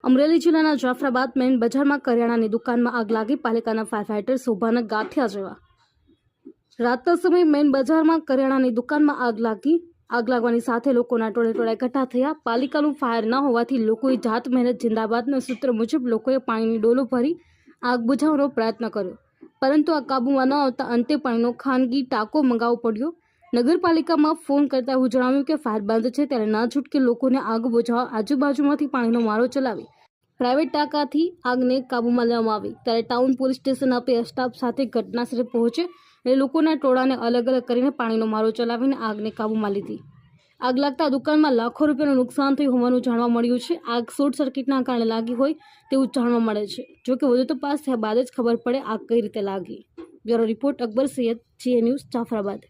અમરેલી જિલ્લાના જાફરાબાદ મેઇન બજારમાં કરિયાણાની દુકાનમાં આગ લાગી. પાલિકાના ફાયર ફાઇટર શોભાના ગાંઠિયા જેવા. રાતના સમયે મેઇન બજારમાં કરિયાણાની દુકાનમાં આગ લાગી. આગ લાગવાની સાથે લોકોના ટોળે એકઠા થયા. પાલિકાનું ફાયર ન હોવાથી લોકોએ જાત મહેનત જિંદાબાદના સૂત્ર મુજબ લોકોએ પાણીની ડોલો ભરી આગ બુઝાવવાનો પ્રયત્ન કર્યો, પરંતુ આ કાબૂમાં ન આવતા અંતે પાણીનો ખાનગી ટાંકો મંગાવવો પડ્યો. નગરપાલિકામાં ફોન કરતા હું જણાવ્યું કે ફાયર બંધ છે, ત્યારે ના છૂટકે લોકોને આગ બુઝાવવા આજુબાજુમાંથી પાણીનો મારો ચલાવી પ્રાઇવેટ ટાંકાથી આગને કાબૂમાં લેવામાં આવી. ત્યારે ટાઉન પોલીસ સ્ટેશન આપે સ્ટાફ સાથે ઘટનાસ્થળે પહોંચે અને લોકોના ટોળાને અલગ અલગ કરીને પાણીનો મારો ચલાવીને આગને કાબૂમાં લીધી. આગ લાગતા દુકાનમાં લાખો રૂપિયાનું નુકસાન થયું હોવાનું જાણવા મળ્યું છે. આગ શોર્ટ સર્કિટના કારણે લાગી હોય તેવું જાણવા મળે છે. જોકે વધુ તપાસ થયા બાદ જ ખબર પડે આગ કઈ રીતે લાગી. Bureau report Akbar Sayed, GA news, Jafrabad.